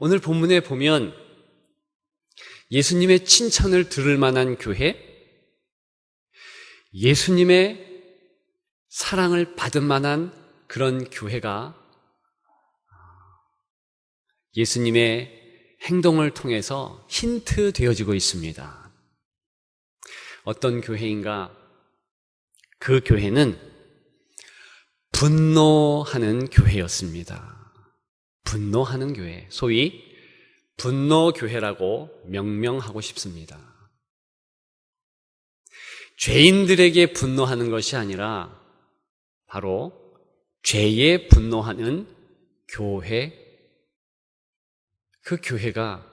오늘 본문에 보면 예수님의 칭찬을 들을 만한 교회, 예수님의 사랑을 받을 만한 그런 교회가 예수님의 행동을 통해서 힌트 되어지고 있습니다. 어떤 교회인가? 그 교회는 분노하는 교회였습니다. 분노하는 교회, 소위 분노교회라고 명명하고 싶습니다. 죄인들에게 분노하는 것이 아니라 바로 죄에 분노하는 교회, 그 교회가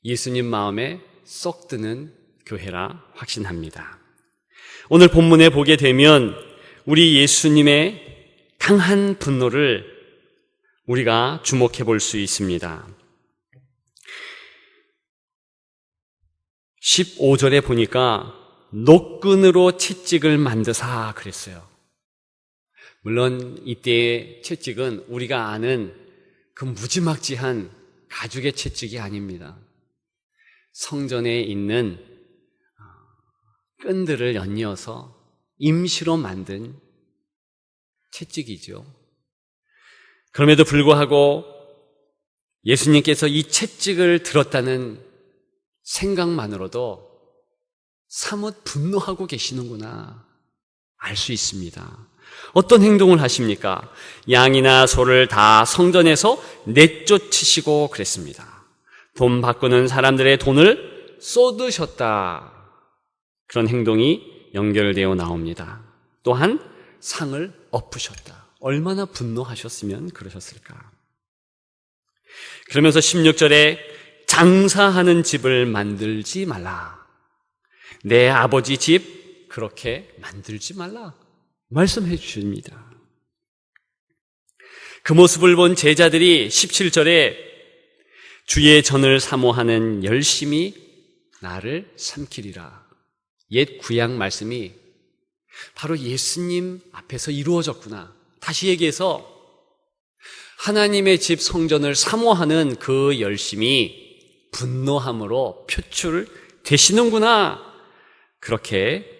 예수님 마음에 쏙 드는 교회라 확신합니다. 오늘 본문에 보게 되면 우리 예수님의 강한 분노를 우리가 주목해 볼 수 있습니다. 15절에 보니까 노끈으로 채찍을 만드사 그랬어요. 물론 이때의 채찍은 우리가 아는 그 무지막지한 가죽의 채찍이 아닙니다. 성전에 있는 끈들을 연이어서 임시로 만든 채찍이죠. 그럼에도 불구하고 예수님께서 이 채찍을 들었다는 생각만으로도 사뭇 분노하고 계시는구나 알 수 있습니다. 어떤 행동을 하십니까? 양이나 소를 다 성전에서 내쫓으시고 그랬습니다. 돈 바꾸는 사람들의 돈을 쏟으셨다. 그런 행동이 연결되어 나옵니다. 또한 상을 엎으셨다. 얼마나 분노하셨으면 그러셨을까? 그러면서 16절에 장사하는 집을 만들지 말라. 내 아버지 집 그렇게 만들지 말라. 말씀해 주십니다. 그 모습을 본 제자들이 17절에 주의 전을 사모하는 열심히 나를 삼키리라. 옛 구약 말씀이 바로 예수님 앞에서 이루어졌구나. 다시 얘기해서 하나님의 집 성전을 사모하는 그 열심이 분노함으로 표출되시는구나. 그렇게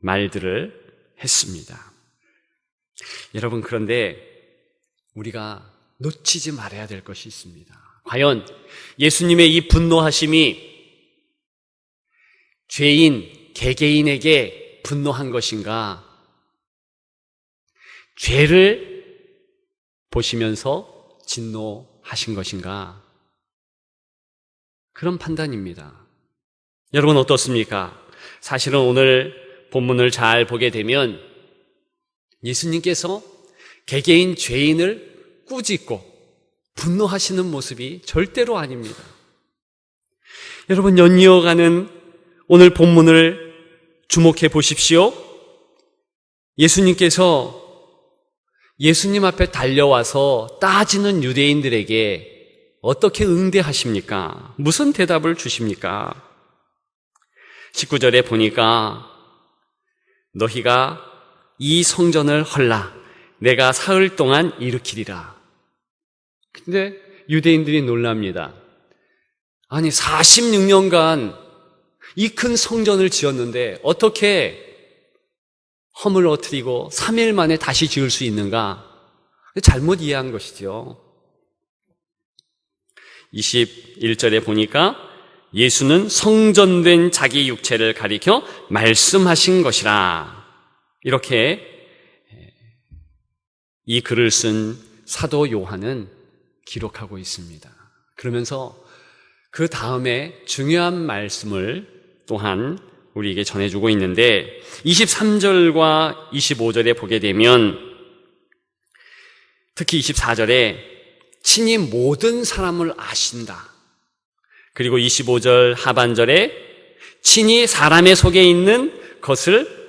말들을 했습니다. 여러분, 그런데 우리가 놓치지 말아야 될 것이 있습니다. 과연 예수님의 이 분노하심이 죄인, 개개인에게 분노한 것인가? 죄를 보시면서 진노하신 것인가? 그런 판단입니다. 여러분 어떻습니까? 사실은 오늘 본문을 잘 보게 되면 예수님께서 개개인 죄인을 꾸짖고 분노하시는 모습이 절대로 아닙니다. 여러분 연이어가는 오늘 본문을 주목해 보십시오. 예수님께서 예수님 앞에 달려와서 따지는 유대인들에게 어떻게 응대하십니까? 무슨 대답을 주십니까? 19절에 보니까 너희가 이 성전을 헐라 내가 사흘 동안 일으키리라. 근데 유대인들이 놀랍니다. 아니 46년간 이 큰 성전을 지었는데 어떻게 허물어뜨리고 3일 만에 다시 지을 수 있는가? 잘못 이해한 것이죠. 21절에 보니까 예수는 성전된 자기 육체를 가리켜 말씀하신 것이라. 이렇게 이 글을 쓴 사도 요한은 기록하고 있습니다. 그러면서 그 다음에 중요한 말씀을 또한 우리에게 전해주고 있는데 23절과 25절에 보게 되면 특히 24절에 친히 모든 사람을 아신다. 그리고 25절 하반절에 친히 사람의 속에 있는 것을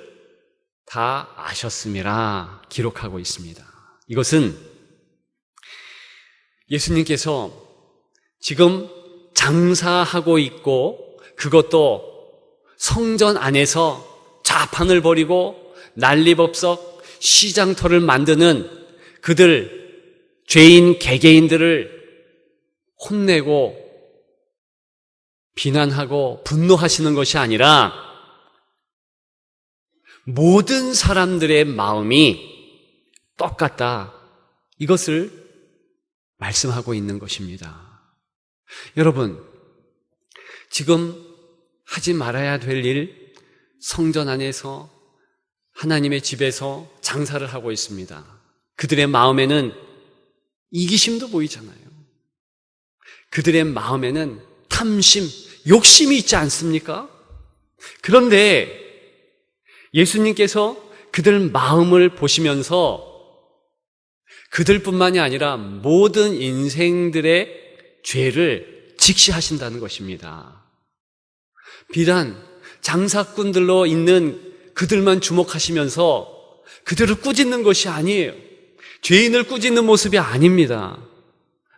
다 아셨음이라 기록하고 있습니다. 이것은 예수님께서 지금 장사하고 있고 그것도 성전 안에서 자판을 벌이고 난리법석 시장터를 만드는 그들 죄인 개개인들을 혼내고 비난하고 분노하시는 것이 아니라 모든 사람들의 마음이 똑같다. 이것을 말씀하고 있는 것입니다. 여러분, 지금 하지 말아야 될 일, 성전 안에서 하나님의 집에서 장사를 하고 있습니다. 그들의 마음에는 이기심도 보이잖아요. 그들의 마음에는 탐심, 욕심이 있지 않습니까? 그런데 예수님께서 그들 마음을 보시면서 그들뿐만이 아니라 모든 인생들의 죄를 직시하신다는 것입니다. 비단 장사꾼들로 있는 그들만 주목하시면서 그들을 꾸짖는 것이 아니에요. 죄인을 꾸짖는 모습이 아닙니다.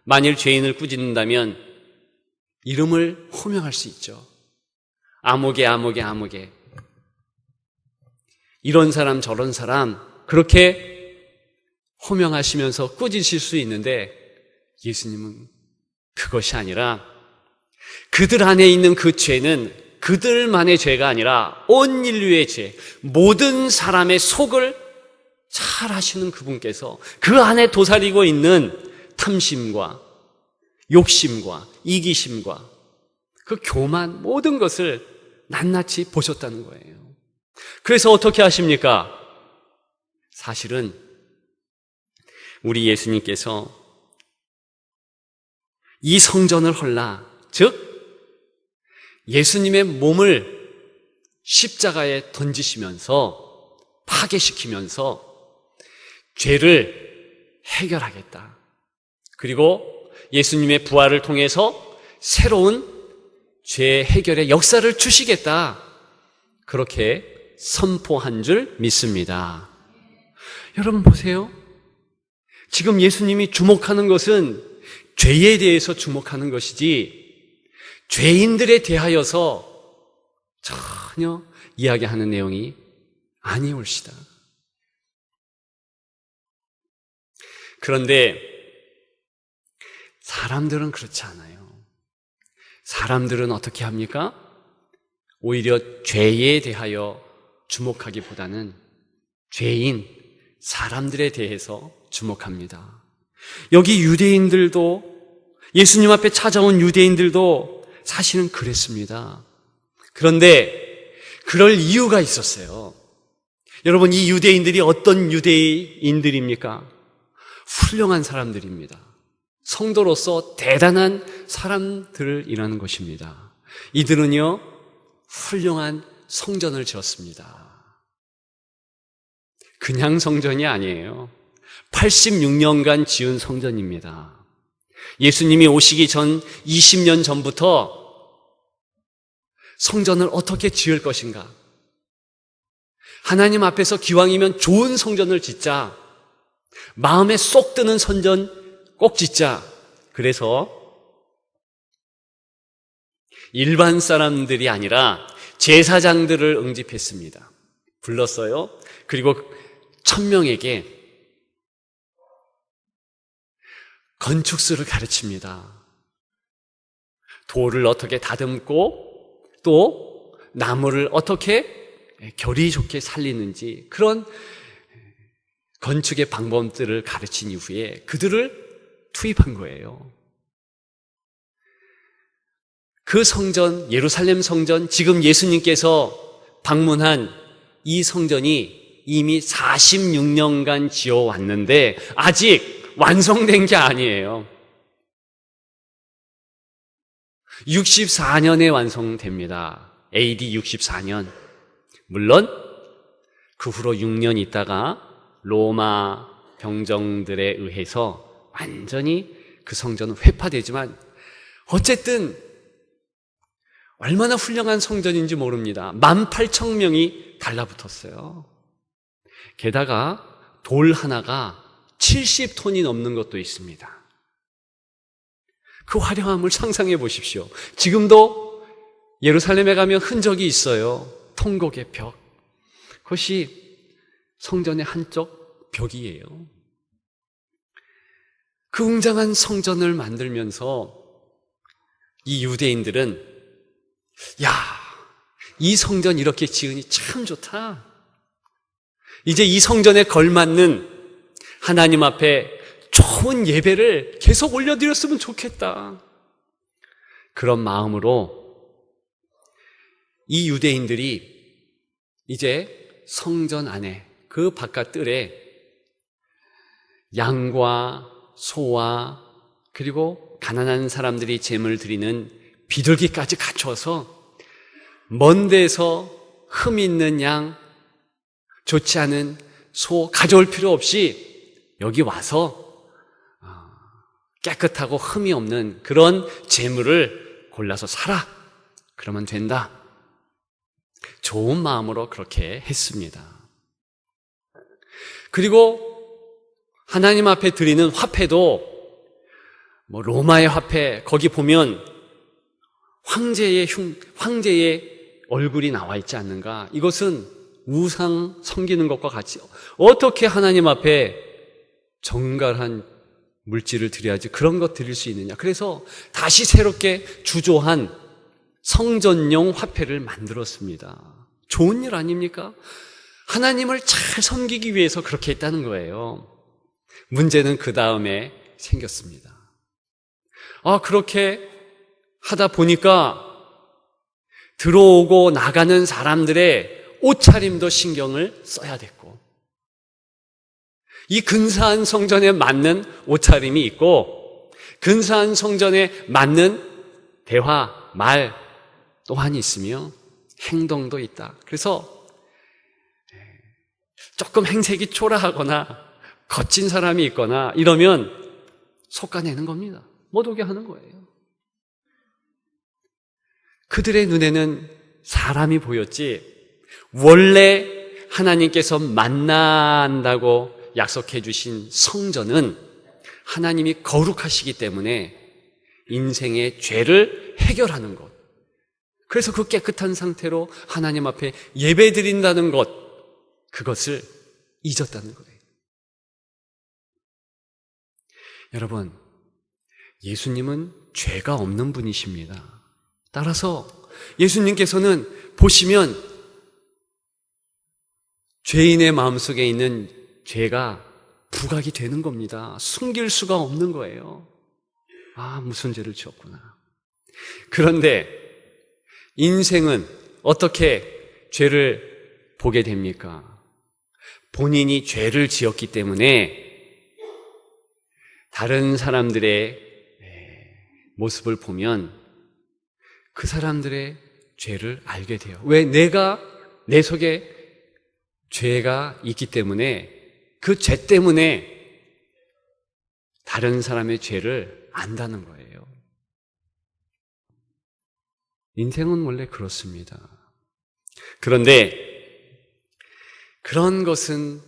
만일 죄인을 꾸짖는다면 이름을 호명할 수 있죠. 아무개 아무개 아무개, 이런 사람 저런 사람, 그렇게 호명하시면서 꾸짖으실 수 있는데 예수님은 그것이 아니라 그들 안에 있는 그 죄는 그들만의 죄가 아니라 온 인류의 죄, 모든 사람의 속을 잘 아시는 그분께서 그 안에 도사리고 있는 탐심과 욕심과 이기심과 그 교만, 모든 것을 낱낱이 보셨다는 거예요. 그래서 어떻게 하십니까? 사실은 우리 예수님께서 이 성전을 헐라, 즉 예수님의 몸을 십자가에 던지시면서 파괴시키면서 죄를 해결하겠다. 그리고 예수님의 부활을 통해서 새로운 죄 해결의 역사를 주시겠다. 그렇게 선포한 줄 믿습니다. 여러분 보세요. 지금 예수님이 주목하는 것은 죄에 대해서 주목하는 것이지 죄인들에 대하여서 전혀 이야기하는 내용이 아니올시다. 그런데 사람들은 그렇지 않아요. 사람들은 어떻게 합니까? 오히려 죄에 대하여 주목하기보다는 죄인, 사람들에 대해서 주목합니다. 여기 유대인들도, 예수님 앞에 찾아온 유대인들도 사실은 그랬습니다. 그런데 그럴 이유가 있었어요. 여러분, 이 유대인들이 어떤 유대인들입니까? 훌륭한 사람들입니다. 성도로서 대단한 사람들이라는 것입니다. 이들은요, 훌륭한 성전을 지었습니다. 그냥 성전이 아니에요. 86년간 지은 성전입니다. 예수님이 오시기 전 20년 전부터 성전을 어떻게 지을 것인가? 하나님 앞에서 기왕이면 좋은 성전을 짓자. 마음에 쏙 드는 성전 꼭 짓자. 그래서 일반 사람들이 아니라 제사장들을 응집했습니다. 불렀어요. 그리고 1000명에게 건축술을 가르칩니다. 돌을 어떻게 다듬고 또 나무를 어떻게 결이 좋게 살리는지, 그런 건축의 방법들을 가르친 이후에 그들을 투입한 거예요. 그 성전, 예루살렘 성전, 지금 예수님께서 방문한 이 성전이 이미 46년간 지어왔는데 아직 완성된 게 아니에요. 64년에 완성됩니다. AD 64년. 물론 그 후로 6년 있다가 로마 병정들에 의해서 완전히 그 성전은 회파되지만 어쨌든 얼마나 훌륭한 성전인지 모릅니다. 18,000명이 달라붙었어요. 게다가 돌 하나가 70톤이 넘는 것도 있습니다. 그 화려함을 상상해 보십시오. 지금도 예루살렘에 가면 흔적이 있어요. 통곡의 벽. 그것이 성전의 한쪽 벽이에요. 그 웅장한 성전을 만들면서 이 유대인들은 야, 이 성전 이렇게 지으니 참 좋다. 이제 이 성전에 걸맞는 하나님 앞에 좋은 예배를 계속 올려드렸으면 좋겠다. 그런 마음으로 이 유대인들이 이제 성전 안에 그 바깥 뜰에 양과 소와 그리고 가난한 사람들이 제물 드리는 비둘기까지 갖춰서 먼 데서 흠 있는 양, 좋지 않은 소 가져올 필요 없이 여기 와서 깨끗하고 흠이 없는 그런 제물을 골라서 사라. 그러면 된다. 좋은 마음으로 그렇게 했습니다. 그리고 하나님 앞에 드리는 화폐도 로마의 화폐, 거기 보면 황제의 얼굴이 나와 있지 않는가? 이것은 우상 섬기는 것과 같이 어떻게 하나님 앞에 정갈한 물질을 드려야지 그런 것 드릴 수 있느냐. 그래서 다시 새롭게 주조한 성전용 화폐를 만들었습니다. 좋은 일 아닙니까? 하나님을 잘 섬기기 위해서 그렇게 했다는 거예요. 문제는 그 다음에 생겼습니다. 그렇게 하다 보니까 들어오고 나가는 사람들의 옷차림도 신경을 써야 됐고, 이 근사한 성전에 맞는 옷차림이 있고 근사한 성전에 맞는 대화, 말 또한 있으며 행동도 있다. 그래서 조금 행색이 초라하거나 거친 사람이 있거나 이러면 솎아내는 겁니다. 못 오게 하는 거예요. 그들의 눈에는 사람이 보였지 원래 하나님께서 만난다고 약속해 주신 성전은 하나님이 거룩하시기 때문에 인생의 죄를 해결하는 것, 그래서 그 깨끗한 상태로 하나님 앞에 예배 드린다는 것, 그것을 잊었다는 거예요. 여러분, 예수님은 죄가 없는 분이십니다. 따라서 예수님께서는 보시면 죄인의 마음속에 있는 죄가 부각이 되는 겁니다. 숨길 수가 없는 거예요. 무슨 죄를 지었구나. 그런데 인생은 어떻게 죄를 보게 됩니까? 본인이 죄를 지었기 때문에 다른 사람들의 모습을 보면 그 사람들의 죄를 알게 돼요. 왜? 내 속에 죄가 있기 때문에 그 죄 때문에 다른 사람의 죄를 안다는 거예요. 인생은 원래 그렇습니다. 그런데 그런 것은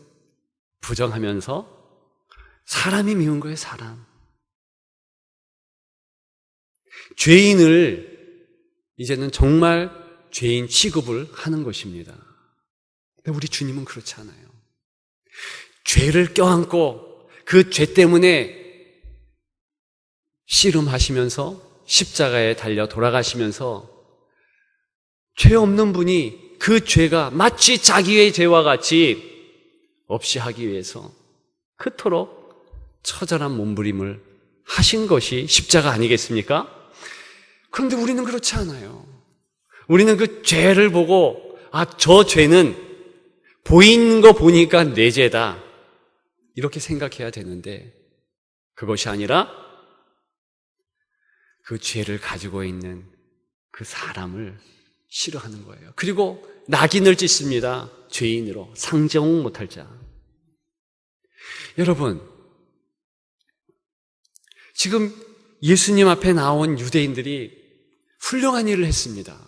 부정하면서 사람이 미운 거예요, 사람. 죄인을 이제는 정말 죄인 취급을 하는 것입니다. 근데 우리 주님은 그렇지 않아요. 죄를 껴안고 그 죄 때문에 씨름하시면서 십자가에 달려 돌아가시면서 죄 없는 분이 그 죄가 마치 자기의 죄와 같이 없이 하기 위해서 그토록 처절한 몸부림을 하신 것이 십자가 아니겠습니까? 그런데 우리는 그렇지 않아요. 우리는 그 죄를 보고 저 죄는 보이는 거 보니까 내 죄다 이렇게 생각해야 되는데 그것이 아니라 그 죄를 가지고 있는 그 사람을 싫어하는 거예요. 그리고 낙인을 찍습니다. 죄인으로 상정 못할 자. 여러분, 지금 예수님 앞에 나온 유대인들이 훌륭한 일을 했습니다.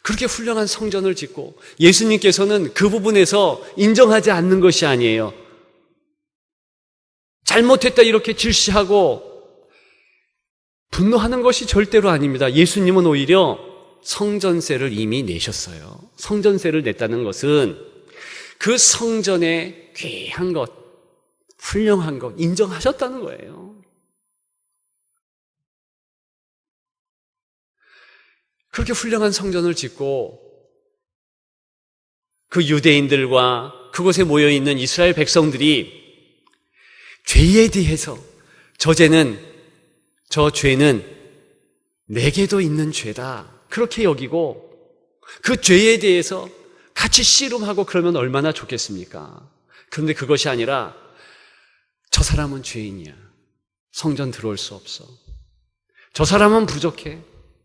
그렇게 훌륭한 성전을 짓고 예수님께서는 그 부분에서 인정하지 않는 것이 아니에요. 잘못했다 이렇게 질시하고 분노하는 것이 절대로 아닙니다. 예수님은 오히려 성전세를 이미 내셨어요. 성전세를 냈다는 것은 그 성전의 귀한 것, 훌륭한 것 인정하셨다는 거예요. 그렇게 훌륭한 성전을 짓고 그 유대인들과 그곳에 모여있는 이스라엘 백성들이 죄에 대해서 저 죄는 내게도 있는 죄다 그렇게 여기고 그 죄에 대해서 같이 씨름하고 그러면 얼마나 좋겠습니까? 그런데 그것이 아니라 저 사람은 죄인이야. 성전 들어올 수 없어. 저 사람은 부족해.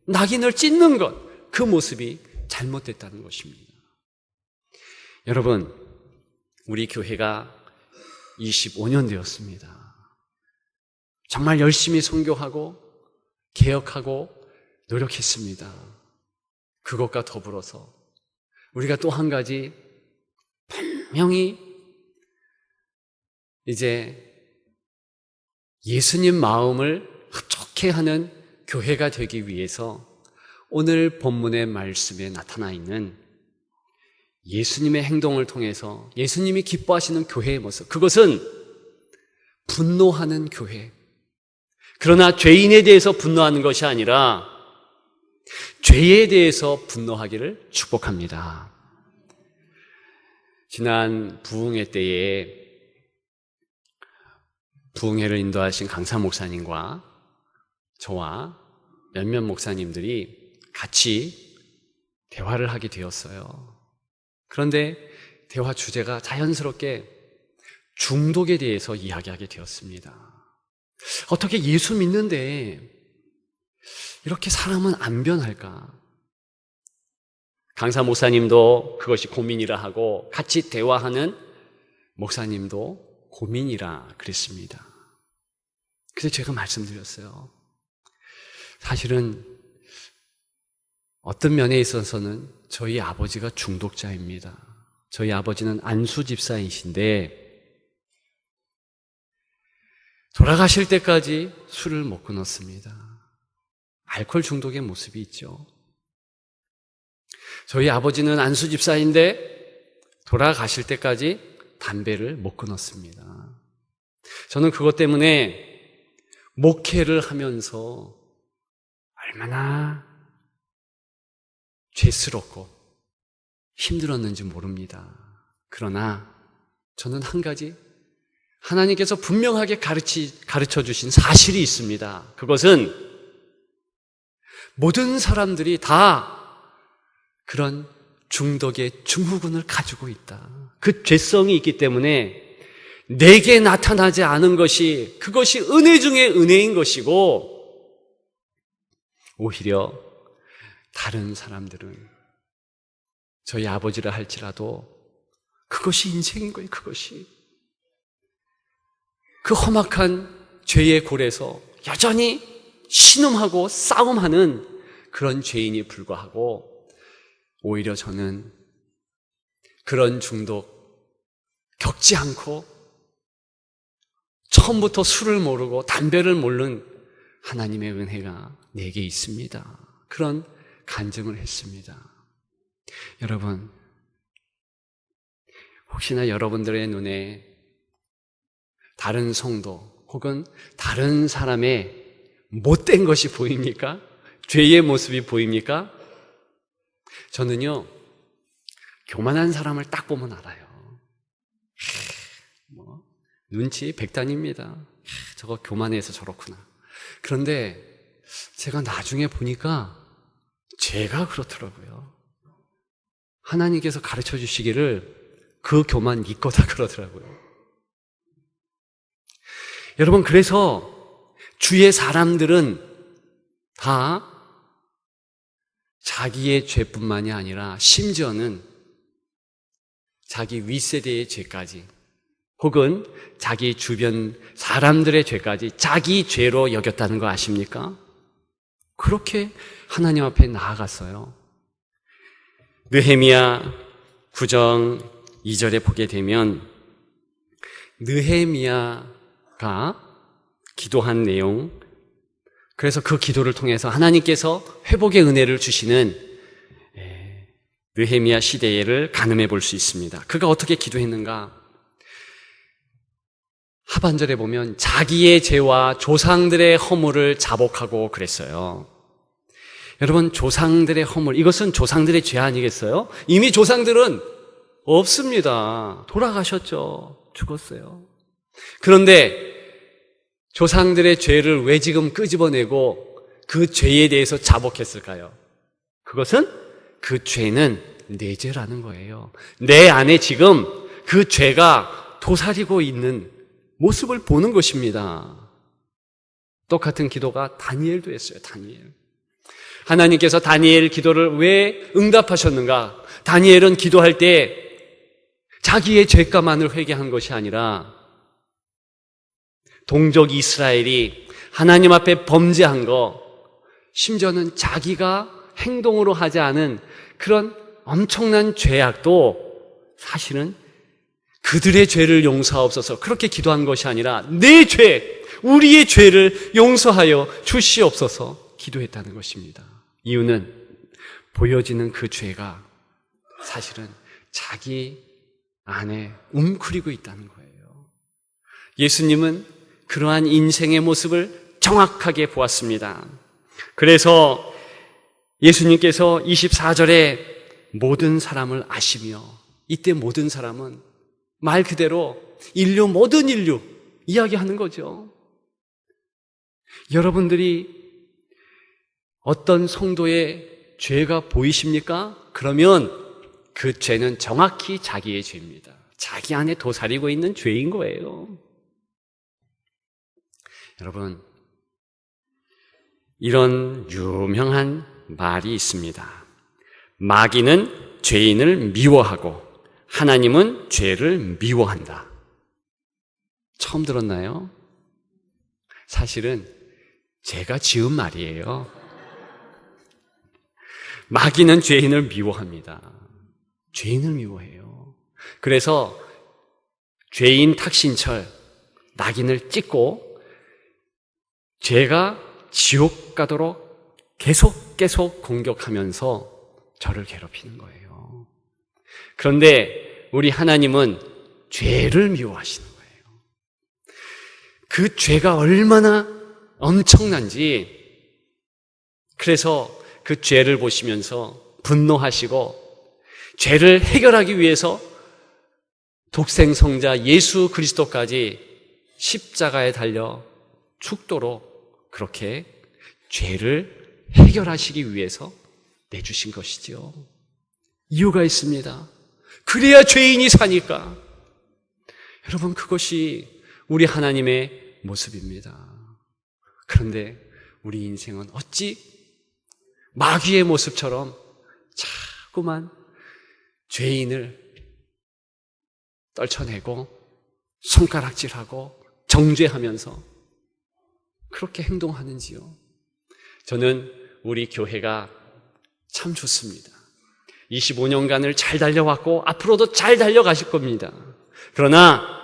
낙인을 찍는 것, 그 모습이 잘못됐다는 것입니다. 여러분, 우리 교회가 25년 되었습니다. 정말 열심히 선교하고 개혁하고 노력했습니다. 그것과 더불어서 우리가 또 한 가지 분명히 이제 예수님 마음을 흡족해 하는 교회가 되기 위해서 오늘 본문의 말씀에 나타나 있는 예수님의 행동을 통해서 예수님이 기뻐하시는 교회의 모습, 그것은 분노하는 교회. 그러나 죄인에 대해서 분노하는 것이 아니라 죄에 대해서 분노하기를 축복합니다. 지난 부흥회 때에 부흥회를 인도하신 강사 목사님과 저와 몇몇 목사님들이 같이 대화를 하게 되었어요. 그런데 대화 주제가 자연스럽게 중독에 대해서 이야기하게 되었습니다. 어떻게 예수 믿는데 이렇게 사람은 안 변할까? 강사 목사님도 그것이 고민이라 하고 같이 대화하는 목사님도 고민이라 그랬습니다. 그래서 제가 말씀드렸어요. 사실은 어떤 면에 있어서는 저희 아버지가 중독자입니다. 저희 아버지는 안수 집사이신데 돌아가실 때까지 술을 못 끊었습니다. 알코올 중독의 모습이 있죠. 저희 아버지는 안수 집사인데 돌아가실 때까지 담배를 못 끊었습니다. 저는 그것 때문에 목회를 하면서 얼마나 죄스럽고 힘들었는지 모릅니다. 그러나 저는 한 가지 하나님께서 분명하게 가르쳐 주신 사실이 있습니다. 그것은 모든 사람들이 다 그런 중독의 증후군을 가지고 있다. 그 죄성이 있기 때문에 내게 나타나지 않은 것이 그것이 은혜 중에 은혜인 것이고 오히려 다른 사람들은 저희 아버지를 할지라도 그것이 인생인 거예요. 그것이 그 험악한 죄의 골에서 여전히 신음하고 싸움하는 그런 죄인이 불과하고 오히려 저는 그런 중독 겪지 않고 처음부터 술을 모르고 담배를 모르는 하나님의 은혜가 내게 있습니다. 그런 간증을 했습니다. 여러분, 혹시나 여러분들의 눈에 다른 성도 혹은 다른 사람의 못된 것이 보입니까? 죄의 모습이 보입니까? 저는요, 교만한 사람을 딱 보면 알아요. 눈치 백단입니다. 저거 교만해서 저렇구나. 그런데 제가 나중에 보니까 제가 그렇더라고요. 하나님께서 가르쳐 주시기를 그 교만 네 거다 그러더라고요. 여러분, 그래서 주의 사람들은 다 자기의 죄뿐만이 아니라 심지어는 자기 윗세대의 죄까지 혹은 자기 주변 사람들의 죄까지 자기 죄로 여겼다는 거 아십니까? 그렇게 하나님 앞에 나아갔어요. 느헤미야 9장 2절에 보게 되면 느헤미야가 기도한 내용, 그래서 그 기도를 통해서 하나님께서 회복의 은혜를 주시는 느헤미야 시대를 가늠해 볼 수 있습니다. 그가 어떻게 기도했는가? 하반절에 보면 자기의 죄와 조상들의 허물을 자복하고 그랬어요. 여러분, 조상들의 허물, 이것은 조상들의 죄 아니겠어요? 이미 조상들은 없습니다. 돌아가셨죠. 죽었어요. 그런데 조상들의 죄를 왜 지금 끄집어내고 그 죄에 대해서 자복했을까요? 그것은 그 죄는 내 죄라는 거예요. 내 안에 지금 그 죄가 도사리고 있는 모습을 보는 것입니다. 똑같은 기도가 다니엘도 했어요. 다니엘. 하나님께서 다니엘 기도를 왜 응답하셨는가? 다니엘은 기도할 때 자기의 죄가만을 회개한 것이 아니라 동족 이스라엘이 하나님 앞에 범죄한 거, 심지어는 자기가 행동으로 하지 않은 그런 엄청난 죄악도 사실은 그들의 죄를 용서하옵소서 그렇게 기도한 것이 아니라 내 죄, 우리의 죄를 용서하여 주시옵소서 기도했다는 것입니다. 이유는 보여지는 그 죄가 사실은 자기 안에 웅크리고 있다는 거예요. 예수님은 그러한 인생의 모습을 정확하게 보았습니다. 그래서 예수님께서 24절에 모든 사람을 아시며, 이때 모든 사람은 말 그대로 인류, 모든 인류 이야기하는 거죠. 여러분들이 어떤 성도의 죄가 보이십니까? 그러면 그 죄는 정확히 자기의 죄입니다. 자기 안에 도사리고 있는 죄인 거예요. 여러분, 이런 유명한 말이 있습니다. 마귀는 죄인을 미워하고 하나님은 죄를 미워한다. 처음 들었나요? 사실은 제가 지은 말이에요. 마귀는 죄인을 미워합니다. 죄인을 미워해요. 그래서 죄인 탁신철 낙인을 찍고 죄가 지옥 가도록 계속 공격하면서 저를 괴롭히는 거예요. 그런데 우리 하나님은 죄를 미워하시는 거예요. 그 죄가 얼마나 엄청난지, 그래서 그 죄를 보시면서 분노하시고 죄를 해결하기 위해서 독생성자 예수 그리스도까지 십자가에 달려 죽도록 그렇게 죄를 해결하시기 위해서 내주신 것이지요. 이유가 있습니다. 그래야 죄인이 사니까. 여러분, 그것이 우리 하나님의 모습입니다. 그런데 우리 인생은 어찌 마귀의 모습처럼 자꾸만 죄인을 떨쳐내고 손가락질하고 정죄하면서 그렇게 행동하는지요. 저는 우리 교회가 참 좋습니다. 25년간을 잘 달려왔고 앞으로도 잘 달려가실 겁니다. 그러나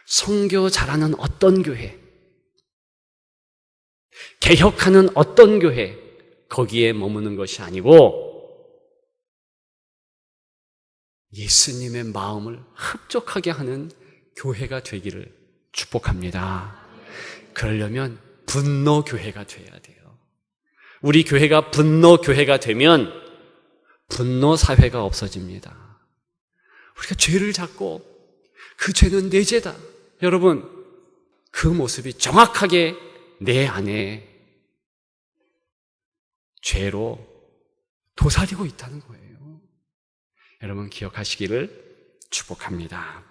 선교 잘하는 어떤 교회, 개혁하는 어떤 교회, 거기에 머무는 것이 아니고 예수님의 마음을 흡족하게 하는 교회가 되기를 축복합니다. 그러려면 분노 교회가 돼야 돼요. 우리 교회가 분노 교회가 되면 분노 사회가 없어집니다. 우리가 죄를 잡고 그 죄는 내 죄다. 여러분, 그 모습이 정확하게 내 안에 죄로 도사리고 있다는 거예요. 여러분 기억하시기를 축복합니다.